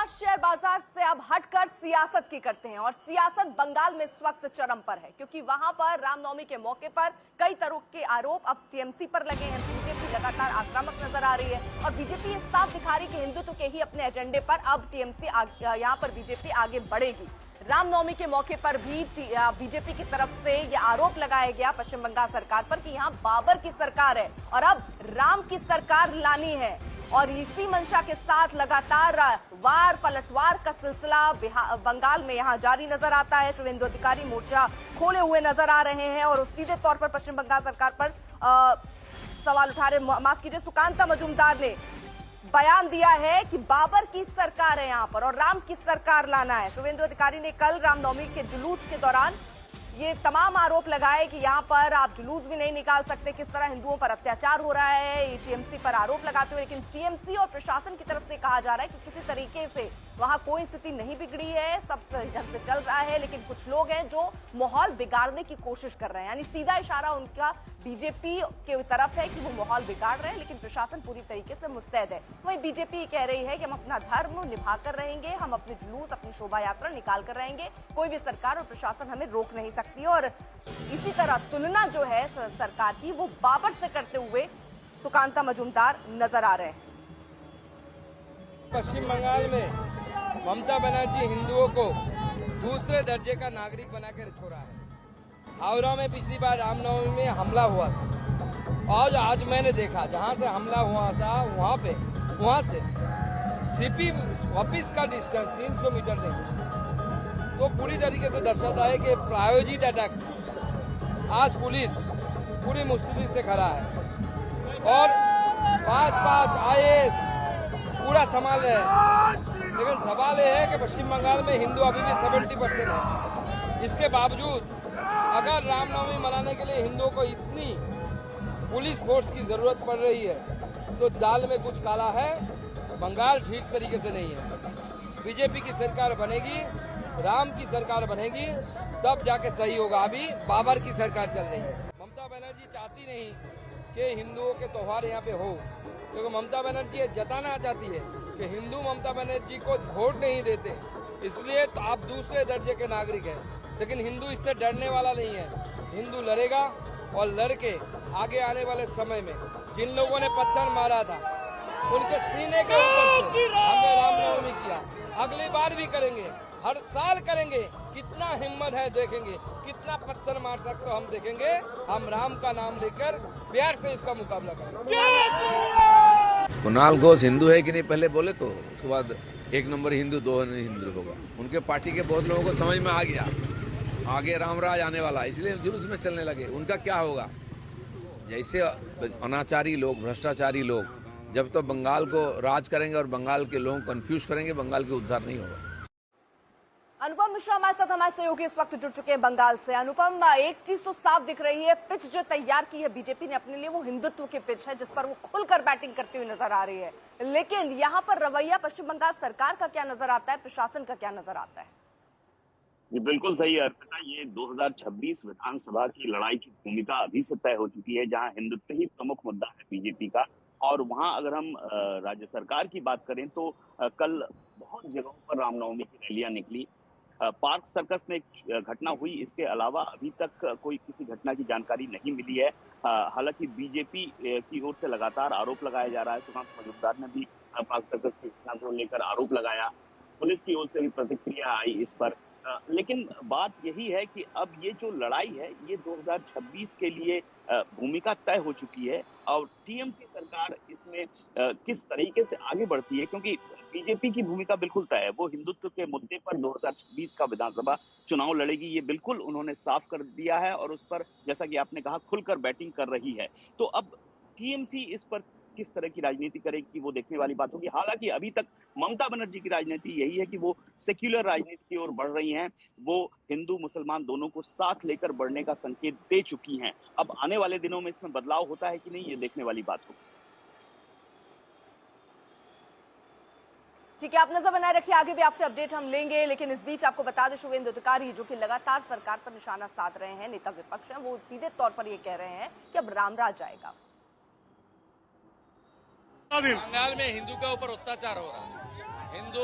Share बाजार से अब हटकर सियासत की करते हैं और सियासत बंगाल में इस वक्त चरम पर है, क्योंकि वहां पर रामनवमी के मौके पर कई तरह के आरोप अब टीएमसी पर लगे हैं। बीजेपी लगातार आक्रामक नजर आ रही है और बीजेपी ये साफ दिखा रही है कि हिंदुत्व के ही अपने एजेंडे पर अब टीएमसी यहाँ पर बीजेपी आगे बढ़ेगी। रामनवमी के मौके पर भी बीजेपी की तरफ से यह आरोप लगाया गया पश्चिम बंगाल सरकार पर कि यहाँ बाबर की सरकार है और अब राम की सरकार लानी है। और इसी मंशा के साथ लगातार वार पलटवार का सिलसिला बंगाल में यहां जारी नजर आता है। शुभेंदु अधिकारी मोर्चा खोले हुए नजर आ रहे हैं और सीधे तौर पर पश्चिम बंगाल सरकार पर सवाल उठा रहे। माफ कीजिए, सुकांता मजूमदार ने बयान दिया है कि बाबर की सरकार है यहाँ पर और राम की सरकार लाना है। शुभेंदु अधिकारी ने कल रामनवमी के जुलूस के दौरान ये तमाम आरोप लगाए कि यहाँ पर आप जुलूस भी नहीं निकाल सकते, किस तरह हिंदुओं पर अत्याचार हो रहा है, ये टीएमसी पर आरोप लगाते हुए। लेकिन टीएमसी और प्रशासन की तरफ से कहा जा रहा है कि किसी तरीके से वहां कोई स्थिति नहीं बिगड़ी है, सब ढंग से चल रहा है। लेकिन कुछ लोग हैं जो माहौल बिगाड़ने की कोशिश कर रहे हैं, यानी सीधा इशारा उनका बीजेपी के तरफ है कि वो माहौल बिगाड़ रहे हैं, लेकिन प्रशासन पूरी तरीके से मुस्तैद है। वहीं बीजेपी कह रही है कि हम अपना धर्म निभा कर रहेंगे, हम अपने जुलूस अपनी शोभा यात्रा निकाल कर रहेंगे, कोई भी सरकार और प्रशासन हमें रोक नहीं सकती। और इसी तरह तुलना जो है सरकार की वो बाबर से करते हुए सुकांता मजूमदार नजर आ रहे हैं। पश्चिम बंगाल में ममता बनर्जी हिंदुओं को दूसरे दर्जे का नागरिक बनाकर छोड़ा है। हावड़ा में पिछली बार रामनवमी में हमला हुआ था और आज मैंने देखा जहां से हमला हुआ था वहां से सीपी ऑफिस का डिस्टेंस 300 मीटर नहीं, तो पूरी तरीके से दर्शाता है कि प्रायोजित अटैक। आज पुलिस पूरी मुस्तैदी से खड़ा है और 5 IAS पूरा संभाल रहे हैं। लेकिन सवाल यह है कि पश्चिम बंगाल में हिंदू अभी भी 70% है। इसके बावजूद अगर रामनवमी मनाने के लिए हिंदुओं को इतनी पुलिस फोर्स की जरूरत पड़ रही है तो दाल में कुछ काला है। बंगाल ठीक तरीके से नहीं है। बीजेपी की सरकार बनेगी, राम की सरकार बनेगी, तब जाके सही होगा। अभी बाबर की सरकार चल रही है। ममता बनर्जी चाहती नहीं कि हिंदुओं के त्योहार यहाँ पे हो, क्योंकि ममता बनर्जी ये जताना चाहती है कि हिंदू ममता बनर्जी को वोट नहीं देते, इसलिए तो आप दूसरे दर्जे के नागरिक हैं। लेकिन हिंदू इससे डरने वाला नहीं है। हिंदू लड़ेगा और लड़के आगे आने वाले समय में जिन लोगों ने पत्थर मारा था उनके सीने के ऊपर से हमने रामनवमी किया, अगली बार भी करेंगे, हर साल करेंगे। कितना हिम्मत है देखेंगे, कितना पत्थर मार सकते हो हम देखेंगे। हम राम का नाम लेकर प्यार से इसका मुकाबला करेंगे। कुणाल घोष हिंदू है कि नहीं पहले बोले तो उसके बाद 1 नंबर हिंदू 2 हिंदू होगा। उनके पार्टी के बहुत लोगों को समझ में आ गया आगे रामराज आने वाला, इसलिए जुलूस में चलने लगे। उनका क्या होगा, जैसे अनाचारी लोग, भ्रष्टाचारी लोग जब तो बंगाल को राज करेंगे और बंगाल के लोग कंफ्यूज करेंगे, बंगाल के उद्धार नहीं होगा। अनुपम मिश्रा हमारे साथ हमारे सहयोगी इस वक्त जुड़ चुके हैं बंगाल से। अनुपम, एक चीज तो साफ दिख रही है, पिच जो तैयार की है बीजेपी ने अपने लिए वो हिंदुत्व की पिच है, जिस पर वो खुलकर बैटिंग करती हुई नजर आ रही है। लेकिन यहाँ पर रवैया पश्चिम बंगाल सरकार का क्या नजर आता है, प्रशासन का क्या नजर आता है? ये बिल्कुल सही है अर्पिता। ये 2026 विधानसभा की लड़ाई की भूमिका अभी से तय हो चुकी है, जहां हिंदुत्व ही प्रमुख मुद्दा है बीजेपी का। और वहां अगर हम राज्य सरकार की बात करें तो कल बहुत जगहों पर रामनवमी की रैलियां निकली। पार्क सर्कस में एक घटना हुई, इसके अलावा अभी तक कोई किसी घटना की जानकारी नहीं मिली है। हालांकि बीजेपी की ओर से लगातार आरोप लगाया जा रहा है। सुकांत मजूमदार ने भी पार्क सर्कस की घटना को लेकर आरोप लगाया, पुलिस की ओर से भी प्रतिक्रिया आई इस पर। लेकिन बात यही है कि अब ये जो लड़ाई है ये 2026 के लिए भूमिका तय हो चुकी है और टीएमसी सरकार इसमें किस तरीके से आगे बढ़ती है, क्योंकि बीजेपी की भूमिका बिल्कुल तय है। वो हिंदुत्व के मुद्दे पर 2026 का विधानसभा चुनाव लड़ेगी, ये बिल्कुल उन्होंने साफ कर दिया है और उस पर जैसा कि आपने कहा खुलकर बैटिंग कर रही है। तो अब टीएमसी इस पर किस तरह की राजनीति करेगी वो देखने वाली बात होगी। हालांकि अभी तक ममता बनर्जी की राजनीति यही है कि वो सेक्युलर राजनीति की ओर बढ़ रही हैं। वो हिंदू मुसलमान दोनों को साथ लेकर बढ़ने का संकेत दे चुकी हैं। अब आने वाले दिनों में इसमें बदलाव होता है कि नहीं, ये देखने वाली बात होगी। ठीक है, आप नजर बनाए रखिए, आगे भी आपसे अपडेट हम लेंगे। लेकिन इस बीच आपको बता दें, शुभेंदु अधिकारी जो कि लगातार सरकार पर निशाना साध रहे हैं, नेता विपक्ष हैं, वो सीधे तौर पर ये कह रहे हैं कि अब रामराज आएगा। बंगाल में हिंदू के ऊपर अत्याचार हो रहा है। हिंदू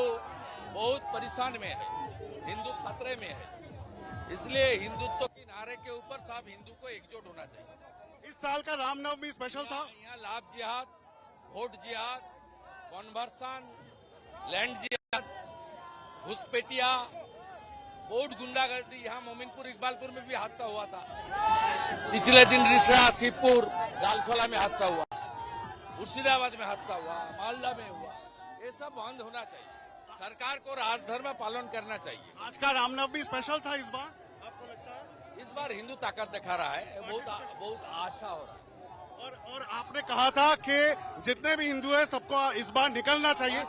बहुत परेशान में है, हिंदू खतरे में है। इसलिए हिंदुत्व के नारे के ऊपर सब हिंदू को एकजुट होना चाहिए। इस साल का रामनवमी स्पेशल था। यहाँ लाभ जिहाद, वोट जिहाद, कन्वर्सन, लैंड जिहाद, घुसपैठिया, बहुत गुंडागर्दी। यहाँ मोमिनपुर इकबालपुर में भी हादसा हुआ था। पिछले दिन रिसरा, शिवपुर, लालखोला में हादसा हुआ, मुर्शिदाबाद में हादसा हुआ, मालदा में हुआ। ये सब बंद होना चाहिए। सरकार को राजधर्म पालन करना चाहिए। आज का रामनवमी स्पेशल था इस बार, आपको लगता है? इस बार हिंदू ताकत दिखा रहा है, बहुत अच्छा हो रहा है। और आपने कहा था कि जितने भी हिंदू हैं सबको इस बार निकलना चाहिए।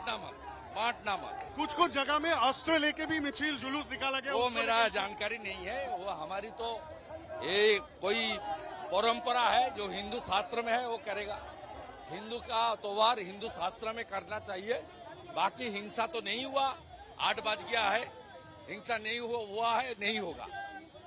बांटना मत। कुछ जगह में अस्त्र लेके भी मिছিল जुलूस निकाला गया। वो मेरा जानकारी नहीं है। वो हमारी तो ये कोई परंपरा है जो हिंदू शास्त्र में है, वो करेगा। हिंदू का त्योहार हिंदू शास्त्र में करना चाहिए। बाकी हिंसा तो नहीं हुआ, 8 बज गया है, हिंसा नहीं हुआ है, नहीं होगा।